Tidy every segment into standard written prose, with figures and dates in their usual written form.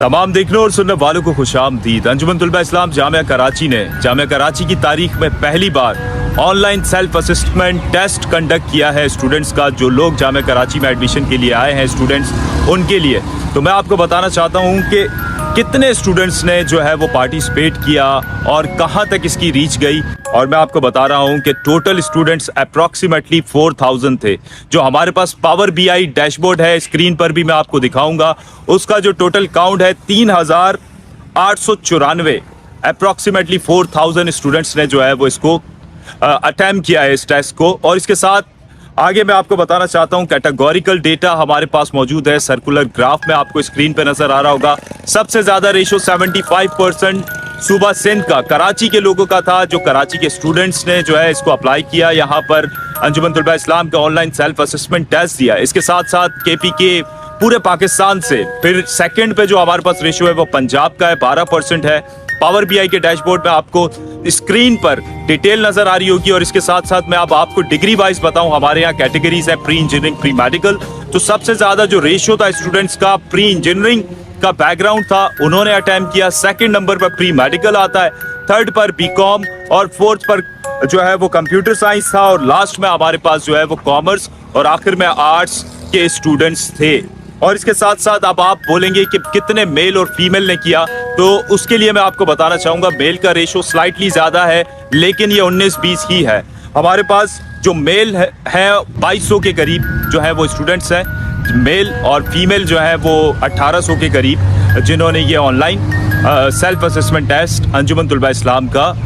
तमाम देखने और सुनने वालों को खुशामदीद। अंजुमन तुलबा इस्लाम जामिया कराची ने जामिया कराची की तारीख में पहली बार online self assessment test conduct किया है स्टूडेंट्स का। जो लोग जामिया कराची में एडमिशन के लिए आए हैं स्टूडेंट्स, उनके लिए तो मैं आपको बताना चाहता हूं कि कितने स्टूडेंट्स ने जो है वो पार्टिसिपेट किया और कहां तक इसकी रीच गई। और मैं आपको बता रहा हूं कि टोटल स्टूडेंट्स अप्रॉक्सीमेटली 4000 थे। जो हमारे पास पावर BI डैशबोर्ड है, स्क्रीन पर भी मैं आपको दिखाऊंगा, उसका जो टोटल काउंट है 3894। अप्रॉक्सीमेटली 4000 स्टूडेंट्स ने जो है वो इसको अटेम्प्ट किया है इस टेस्ट को। और इसके साथ आगे मैं आपको बताना चाहता हूं कैटेगोरिकल डेटा हमारे पास मौजूद है। सर्कुलर ग्राफ में आपको स्क्रीन पे नजर आ रहा होगा। सबसे ज्यादा रेशो 75% सूबा सिंध का, कराची के लोगों का था। जो कराची के स्टूडेंट्स ने जो है इसको अप्लाई किया, यहाँ पर अंजुमन तुलबा इस्लाम का ऑनलाइन सेल्फ असेसमेंट टेस्ट दिया। इसके साथ साथ KPK पूरे पाकिस्तान से। फिर सेकंड पे जो हमारे पास रेशो है वो पंजाब का है, 12% है। पावर BI के डैशबोर्ड में आपको स्क्रीन पर डिटेल नजर आ रही होगी। और इसके साथ साथ मैं अब आपको डिग्री वाइज बताऊं, हमारे यहाँ कैटेगरीज है प्री इंजीनियरिंग, प्री मेडिकल। तो सबसे ज्यादा जो रेशियो था स्टूडेंट्स का प्री इंजीनियरिंग का बैकग्राउंड था, उन्होंने अटेम्प्ट किया। सेकंड नंबर पर प्री मेडिकल आता है, थर्ड पर BCom और फोर्थ पर जो है वो कंप्यूटर साइंस था। और लास्ट में हमारे पास जो है वो कॉमर्स और आखिर में आर्ट्स के स्टूडेंट्स थे। और इसके साथ साथ अब आप बोलेंगे कि कितने मेल और फीमेल ने किया, तो उसके लिए मैं आपको बताना चाहूंगा मेल का रेशो स्लाइटली ज्यादा है, लेकिन ये 19-20 ही है। हमारे पास जो मेल है 2200 के करीब जो है वो स्टूडेंट्स हैं मेल, और फीमेल जो है वो 1800 के करीब, जिन्होंने ये ऑनलाइन सेल्फ असेसमेंट टेस्ट अंजुमन तुलबा इस्लाम का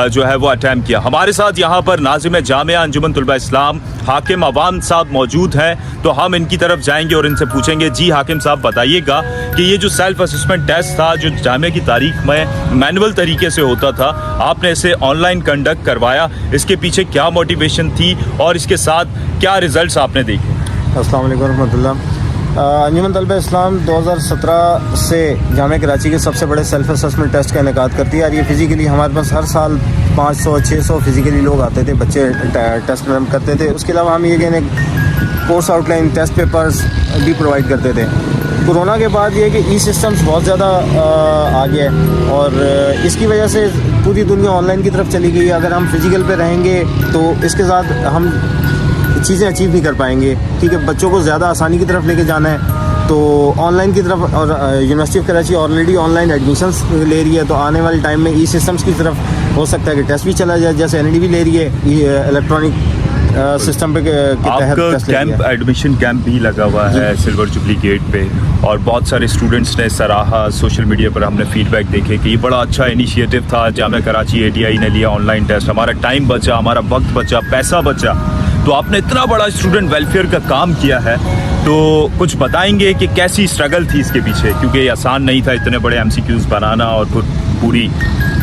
जो है वो अटेम्प्ट किया। हमारे साथ यहाँ पर नाज़िम जामिया अंजुमन तुलबा इस्लाम हाकिम अवाम साहब मौजूद हैं, तो हम इनकी तरफ जाएंगे और इनसे पूछेंगे। जी हाकिम साहब, बताइएगा कि ये जो सेल्फ असेसमेंट टेस्ट था, जो जामिया की तारीख में मैनुअल तरीके से होता था, आपने इसे ऑनलाइन कंडक्ट करवाया, इसके पीछे क्या मोटिवेशन थी और इसके साथ क्या रिजल्ट्स आपने देखे? अस्सलाम वालेकुम रहमतुल्लाह। अंजुमन तुलबा इस्लाम 2017 से जामिया कराची के सबसे बड़े सेल्फ असेसमेंट टेस्ट का इनेकाद करती है। और ये फिज़िकली हमारे पास हर साल 500-600 फिज़िकली लोग आते थे, बच्चे टेस्ट करते थे। उसके अलावा हम ये कोर्स आउटलाइन, टेस्ट पेपर्स भी प्रोवाइड करते थे। कोरोना के बाद ये कि सिस्टम्स बहुत ज़्यादा आ गया है और इसकी वजह से पूरी दुनिया ऑनलाइन की तरफ चली गई है। अगर हम फिज़िकल पे रहेंगे तो इसके साथ हम चीज़ें अचीव नहीं कर पाएंगे। ठीक है, बच्चों को ज़्यादा आसानी की तरफ लेके जाना है तो ऑनलाइन की तरफ। और university of Karachi already online admissions ले रही है, तो आने वाले टाइम में सिस्टम्स की तरफ हो सकता है कि टेस्ट भी चला जाए, जैसे NED भी ले रही है इलेक्ट्रॉनिक सिस्टम पे के तहत। कैंप एडमिशन कैंप भी लगा हुआ है सिल्वर जुबली गेट पे, और बहुत सारे स्टूडेंट्स ने सराहा। सोशल मीडिया पर हमने फीडबैक देखे कि ये बड़ा अच्छा इनिशिएटिव था। जामिया कराची ATI ने लिया ऑनलाइन टेस्ट, हमारा टाइम बचा, हमारा वक्त बचा, पैसा बचा। तो आपने इतना बड़ा स्टूडेंट वेलफेयर का काम किया है, तो कुछ बताएंगे कि कैसी स्ट्रगल थी इसके पीछे, क्योंकि ये आसान नहीं था इतने बड़े MCQs बनाना और फिर पूरी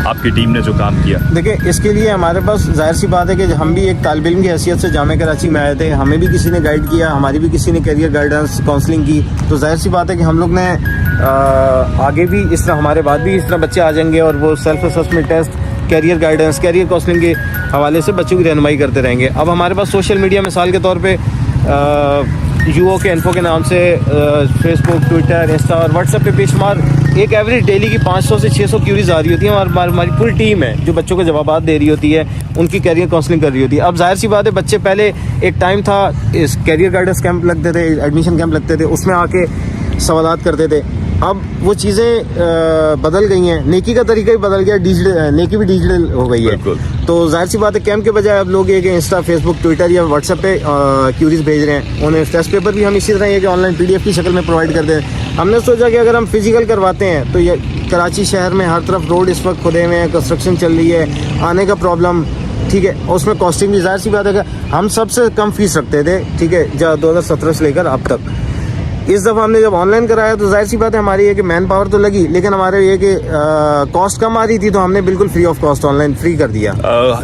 आपकी टीम ने जो काम किया। देखिए, इसके लिए हमारे पास जाहिर सी बात है कि हम भी एक तालिब इल्म की हैसियत से जामिया कराची में आए थे, हमें भी किसी ने गाइड किया, हमारी भी किसी ने करियर गाइडेंस काउंसलिंग की। तो जाहिर सी बात है कि हम लोग ने आगे भी इस तरह, हमारे बाद भी इस तरह बच्चे आ जाएंगे और वो self assessment test, career guidance, career counselling के हवाले से बच्चों की रहनुमाई करते रहेंगे। अब हमारे पास सोशल मीडिया मिसाल के तौर पे UO के इन्फो के नाम से फेसबुक, ट्विटर, इंस्टा और व्हाट्सएप पे बेशुमार एक एवरेज डेली की 500 से 600 क्यूरीज आ रही होती हैं। और हमारी पूरी टीम है जो बच्चों को जवाब दे रही होती है, उनकी कैरियर काउंसलिंग कर रही होती है। अब जाहिर सी बात है, बच्चे पहले एक टाइम था इस कैरियर गाइडेंस कैंप लगते थे, एडमिशन कैंप लगते थे, उसमें आके सवालात करते थे। अब वो चीज़ें बदल गई हैं, नेकी का तरीका भी बदल गया, डिजिटल नेकी भी डिजिटल हो गई है। तो जाहिर सी बात है, कैंप के बजाय अब लोग ये कि इंस्टा, फेसबुक, ट्विटर या व्हाट्सएप पे क्यूरीज भेज रहे हैं। उन्हें टेस्ट पेपर भी हम इसी तरह ये कि ऑनलाइन PDF की शक्ल में प्रोवाइड करते हैं। हमने सोचा कि अगर हम फिजिकल करवाते हैं तो ये कराची शहर में हर तरफ रोड इस वक्त खुदे हुए हैं, कंस्ट्रक्शन चल रही है, आने का प्रॉब्लम, ठीक है, और उसमें कॉस्टिंग भी जाहिर सी बात है कि हम सबसे कम फीस रखते थे, ठीक है, 2017 से लेकर अब तक। इस दफ़ा हमने जब ऑनलाइन कराया तो जाहिर सी बात है हमारी ये कि मैन पावर तो लगी, लेकिन हमारे ये कि कॉस्ट कम आ रही थी, तो हमने बिल्कुल free of cost online free कर दिया।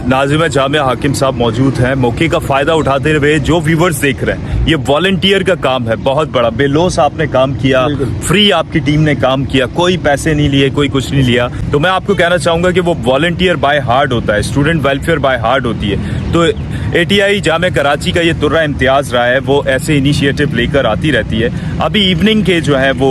नाज़िम जामिया हाकिम साहब मौजूद हैं। मौके का फ़ायदा उठाते हुए जो व्यूवर्स देख रहे हैं, ये वॉलंटियर का काम है, बहुत बड़ा बेलोस आपने काम किया, फ्री आपकी टीम ने काम किया, कोई पैसे नहीं लिए, कोई कुछ नहीं लिया। तो मैं आपको कहना चाहूँगा कि वो वॉलंटियर बाय हार्ट होता है, स्टूडेंट वेलफेयर बाय हार्ट होती है। तो ATI जामिया कराची का ये तुर्रा इम्तियाज़ रहा है, वो ऐसे इनिशिएटिव लेकर आती रहती है। अभी इवनिंग के जो है वो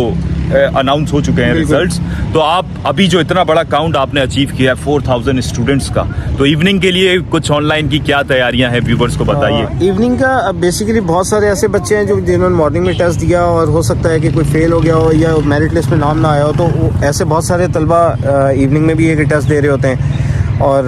अनाउंस हो चुके हैं बिल्कुल। रिजल्ट्स। तो आप अभी जो इतना बड़ा काउंट आपने अचीव किया है 4000 स्टूडेंट्स का, तो इवनिंग के लिए कुछ ऑनलाइन की क्या तैयारियां हैं, व्यूवर्स को बताइए। इवनिंग का बेसिकली बहुत सारे ऐसे बच्चे हैं जो जिन्होंने मॉर्निंग में टेस्ट दिया और हो सकता है कि कोई फेल हो गया हो या मेरिट लिस्ट में नाम ना आया हो, तो ऐसे बहुत सारे तलबा इवनिंग में भी एक टेस्ट दे रहे होते हैं और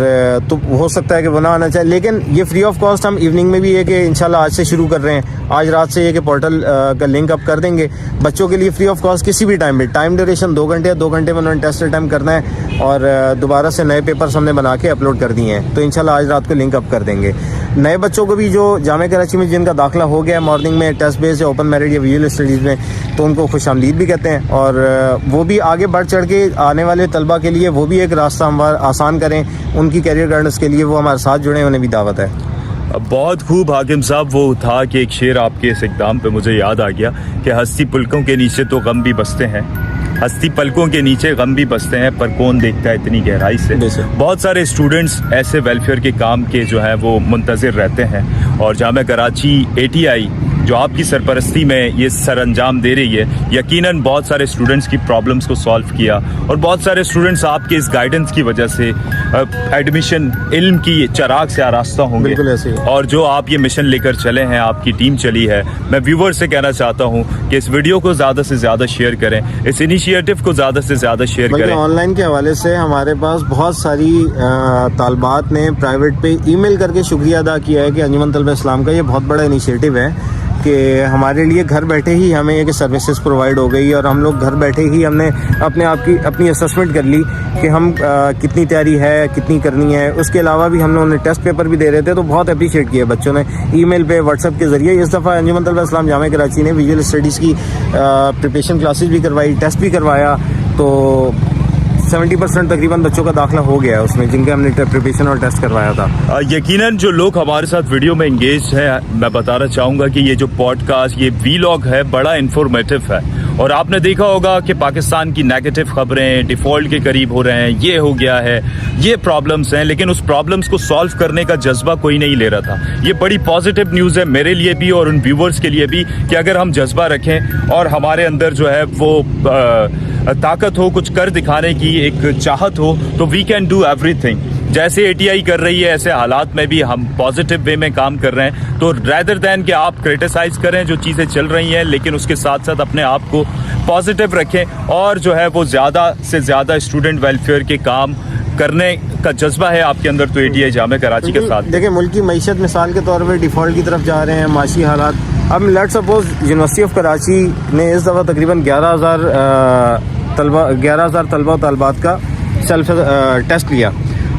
तो हो सकता है कि वो ना आना चाहिए। लेकिन ये फ्री ऑफ कॉस्ट हम इवनिंग में भी है कि इंशाल्लाह आज से शुरू कर रहे हैं। आज रात से ये कि पोर्टल का लिंक अप कर देंगे बच्चों के लिए फ्री ऑफ कॉस्ट किसी भी टाइम में। टाइम ड्यूरेशन 2 घंटे, 2 घंटे में उन्होंने टेस्ट अटेम्प्ट करना है और दोबारा से नए पेपर्स हमने बना के अपलोड कर दिए हैं। तो इंशाल्लाह आज रात को लिंक अप कर देंगे। नए बच्चों को भी जो जामिया कराची में जिनका दाखिला हो गया है मॉर्निंग में टेस्ट बेस्ड या ओपन मेरिट या विजुअल स्टडीज़ में, तो उनको खुशामदीद भी कहते हैं और वो भी आगे बढ़ चढ़ के आने वाले तलबा के लिए वो भी एक रास्ता हम आसान करें उनकी कैरियर गाइडेंस के लिए, वो हमारे साथ जुड़े, उन्हें भी दावत है। बहुत खूब हाकिम साहब, वो था कि एक शेर आपके इस इक़दाम पे मुझे याद आ गया कि हस्ती पलकों के नीचे तो गम भी बसते हैं, हस्ती पलकों के नीचे गम भी बसते हैं, पर कौन देखता है इतनी गहराई से। बहुत सारे स्टूडेंट्स ऐसे वेलफेयर के काम के जो है वो मुंतज़िर रहते हैं और जामिया कराची ATI जो आपकी सरपरस्ती में ये सरअंजाम दे रही है, यकीनन बहुत सारे स्टूडेंट्स की प्रॉब्लम्स को सॉल्व किया और बहुत सारे स्टूडेंट्स आपके इस गाइडेंस की वजह से एडमिशन इल्म की चराग से आरास्ता होंगे। बिल्कुल ऐसे ही। और जो आप ये मिशन लेकर चले हैं, आपकी टीम चली है, मैं व्यूवर से कहना चाहता हूँ कि इस वीडियो को ज़्यादा से ज़्यादा शेयर करें, इस इनिशिएटिव को ज़्यादा से ज़्यादा शेयर करें। ऑनलाइन के हवाले से हमारे पास बहुत सारी तालबात ने प्राइवेट पे ईमेल करके शुक्रिया अदा किया है कि अंजुमन तलबा इस्लाम का ये बहुत बड़ा इनिशिएटिव है कि हमारे लिए घर बैठे ही हमें एक सर्विसेज प्रोवाइड हो गई और हम लोग घर बैठे ही हमने अपनी असेसमेंट कर ली कि हम कितनी तैयारी है, कितनी करनी है। उसके अलावा भी हम लोगों ने टेस्ट पेपर भी दे रहे थे, तो बहुत अप्रिशिएट किया बच्चों ने ईमेल पे, व्हाट्सएप के जरिए। इस दफ़ा अंजुमन तलबा इस्लाम जामिया कराची ने विजुअल स्टडीज़ की प्रिपरेशन क्लासेस भी करवाई, टेस्ट भी करवाया, तो 70% तकरीबन बच्चों का दाखिला हो गया है उसमें जिनके हमने प्रिपरेशन और टेस्ट करवाया था। यकीनन जो लोग हमारे साथ वीडियो में इंगेज हैं, मैं बताना चाहूँगा कि ये जो पॉडकास्ट, ये वीलॉग है, बड़ा इन्फॉर्मेटिव है। और आपने देखा होगा कि पाकिस्तान की नेगेटिव खबरें डिफ़ॉल्ट के करीब हो रहे हैं, ये हो गया है, ये प्रॉब्लम्स हैं, लेकिन उस प्रॉब्लम्स को सॉल्व करने का जज्बा कोई नहीं ले रहा था। ये बड़ी पॉजिटिव न्यूज़ है मेरे लिए भी और उन व्यूवर्स के लिए भी कि अगर हम जज्बा रखें और हमारे अंदर जो है वो ताकत हो, कुछ कर दिखाने की एक चाहत हो, तो वी कैन डू एवरीथिंग। जैसे ATI कर रही है, ऐसे हालात में भी हम पॉजिटिव वे में काम कर रहे हैं। तो रैदर दैन कि आप क्रिटिसाइज करें जो चीज़ें चल रही हैं, लेकिन उसके साथ साथ अपने आप को पॉजिटिव रखें और जो है वो ज़्यादा से ज़्यादा स्टूडेंट वेलफेयर के काम करने का जज्बा है आपके अंदर, तो ATI जामिया कराची के साथ। देखिए, मुल्क की मईशत मिसाल के तौर पर डिफ़ॉल्ट की तरफ जा रहे हैं, माशी हालात। अब let suppose university of Karachi ने इस दफ़ा तकरीबन 11,000 तलबा तालबात का सेल्फ टेस्ट लिया।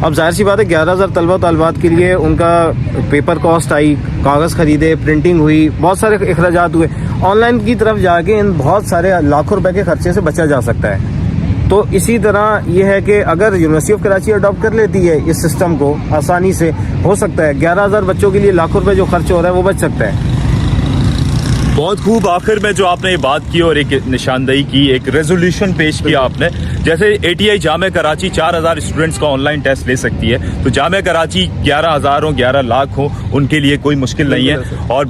अब जाहिर सी बात है 11,000 तलबा तालबात के लिए उनका पेपर कॉस्ट आई, कागज़ ख़रीदे, प्रिंटिंग हुई, बहुत सारे अखराजात हुए। ऑनलाइन की तरफ जाके इन बहुत सारे लाखों रुपए के खर्चे से बचा जा सकता है। तो इसी तरह ये है कि अगर यूनिवर्सिटी ऑफ कराची अडॉप्ट कर लेती है इस सिस्टम को आसानी से, हो सकता है 11,000 बच्चों के लिए लाखों रुपए जो खर्च हो रहा है वो बच सकता है। बहुत खूब। आखिर में जो आपने ये बात की और एक निशानदेही की, एक रेजोल्यूशन पेश किया आपने, जैसे ATI जामिया कराची 4,000 स्टूडेंट्स का ऑनलाइन टेस्ट ले सकती है, तो जामिया कराची 11,000 हो, 11 लाख हो, उनके लिए कोई मुश्किल नहीं है। और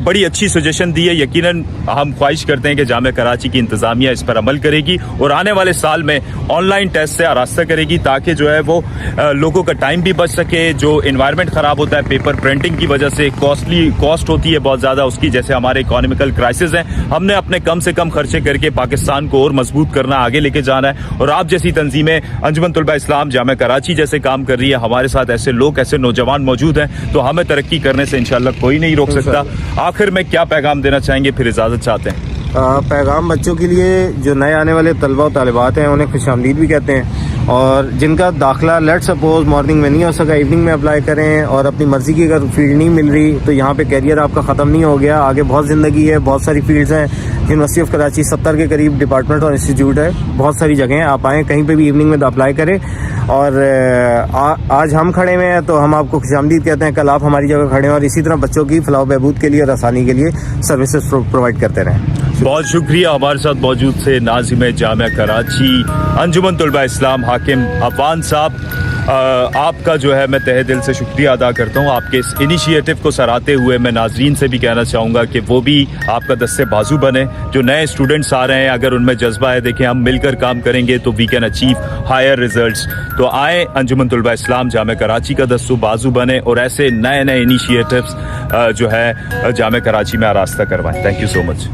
बड़ी अच्छी सजेशन दी है। यकीनन हम ख्वाहिश करते हैं कि जामिया कराची की इंतज़ामिया इस पर अमल करेगी और आने वाले साल में ऑनलाइन टेस्ट से आरास्ता करेगी, ताकि जो है वो लोगों का टाइम भी बच सके। जो इन्वायरमेंट ख़राब होता है पेपर प्रिंटिंग की वजह से, कॉस्ट होती है बहुत ज़्यादा उसकी, जैसे हमारे इकोनॉमिकल क्राइसिस है, हमने अपने कम से कम खर्चे करके पाकिस्तान को और मजबूत करना, आगे लेके जाना है। और आप जैसी तंजीमें, अंजुमन तलबा इस्लाम जामिया कराची जैसे काम कर रही है, हमारे साथ ऐसे लोग, ऐसे नौजवान मौजूद हैं, तो हमें तरक्की करने से इंशाल्लाह कोई नहीं रोक सकता। आखिर में क्या पैगाम देना चाहेंगे, फिर इजाज़त चाहते हैं? पैगाम बच्चों के लिए, जो नए आने वाले तलबा और तालिबात हैं उन्हें खुशामदीद भी कहते हैं। और जिनका दाखिला लेट सपोज मॉर्निंग में नहीं हो सका, इवनिंग में अप्लाई करें। और अपनी मर्ज़ी की अगर फील्ड नहीं मिल रही तो यहाँ पे कैरियर आपका ख़त्म नहीं हो गया, आगे बहुत ज़िंदगी है, बहुत सारी फील्ड्स हैं। यूनिवर्सिटी ऑफ कराची 70 के करीब डिपार्टमेंट और इंस्टीट्यूट है, बहुत सारी जगह हैं, आप आएँ कहीं पे भी इवनिंग में अप्लाई करें। और आज हम खड़े हुए हैं तो हम आपको खुशामदीद कहते हैं, कल आप हमारी जगह खड़े हैं और इसी तरह बच्चों की फलाह बहबूद के लिए और आसानी के लिए सर्विसेज प्रोवाइड करते रहें। बहुत शुक्रिया हमारे साथ मौजूद थे नाज़िम जामिया कराची अंजुमन तलबा इस्लाम हाकिम अफान साहब। आपका जो है मैं तहे दिल से शुक्रिया अदा करता हूँ। आपके इस इनिशिएटिव को सराहते हुए मैं नाजरीन से भी कहना चाहूँगा कि वो भी आपका दस्ते बाजू बने। जो नए स्टूडेंट्स आ रहे हैं, अगर उनमें जज्बा है, देखें हम मिलकर काम करेंगे तो we can achieve higher results. तो आए अंजुमन तुलबा इस्लाम जामे कराची का दस्तू बाजू बने और ऐसे नए नए इनिशिएटिव्स जो है जामे कराची में आरास्ता करवाएं। Thank you so much.